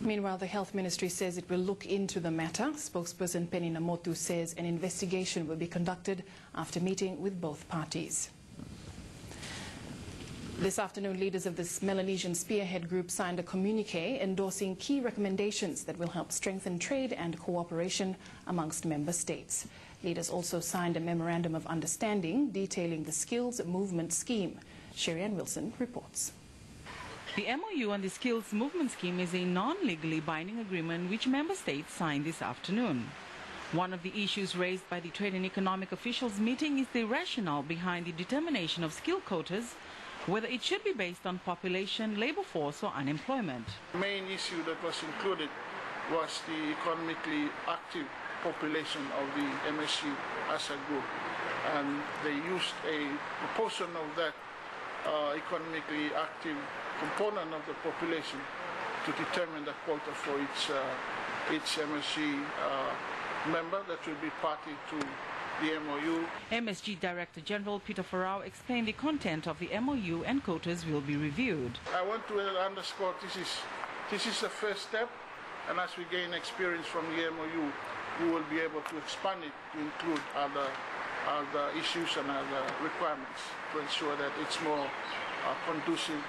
Meanwhile, the Health Ministry says it will look into the matter. Spokesperson Penny Namotu says an investigation will be conducted after meeting with both parties. This afternoon, leaders of this Melanesian spearhead group signed a communique endorsing key recommendations that will help strengthen trade and cooperation amongst member states. Leaders also signed a memorandum of understanding detailing the Skills Movement Scheme. Sherry-Ann Wilson reports. The MOU on the Skills Movement Scheme is a non-legally binding agreement which member states signed this afternoon. One of the issues raised by the Trade and Economic Officials meeting is the rationale behind the determination of skill quotas, whether it should be based on population, labor force or unemployment. The main issue that was included was the economically active population of the MSG as a group, and they used a proportion of that economically active component of the population to determine the quota for each MSG member that will be party to the MOU. MSG Director General Peter Farao explained the content of the MOU and quotas will be reviewed. I want to underscore this is the first step, and as we gain experience from the MOU, we will be able to expand it to include other issues and other requirements to ensure that it's more conducive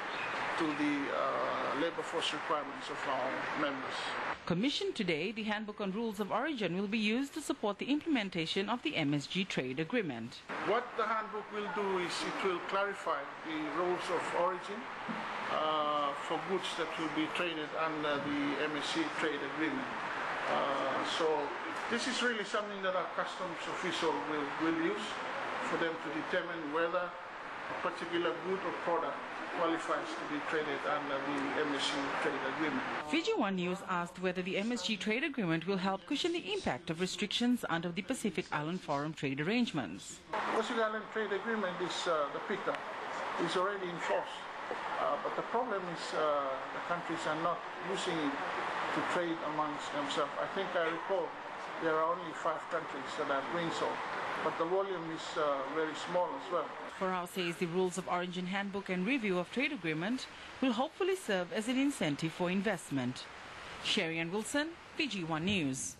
to the labor force requirements of our members. Commissioned today, the Handbook on Rules of Origin will be used to support the implementation of the MSG trade agreement. What the handbook will do is it will clarify the rules of origin for goods that will be traded under the MSG trade agreement. So this is really something that our customs official will use for them to determine whether a particular good or product qualifies to be traded under the MSG trade agreement. Fiji One News asked whether the MSG trade agreement will help cushion the impact of restrictions under the Pacific Island Forum trade arrangements. Pacific Island trade agreement is the PICA is already in force, but the problem is the countries are not using it to trade amongst themselves. I think I recall there are only 5 countries that are doing so, but the volume is very small as well. Farao says the Rules of Origin Handbook and review of trade agreement will hopefully serve as an incentive for investment. Sherry-Ann Wilson, Fiji One News.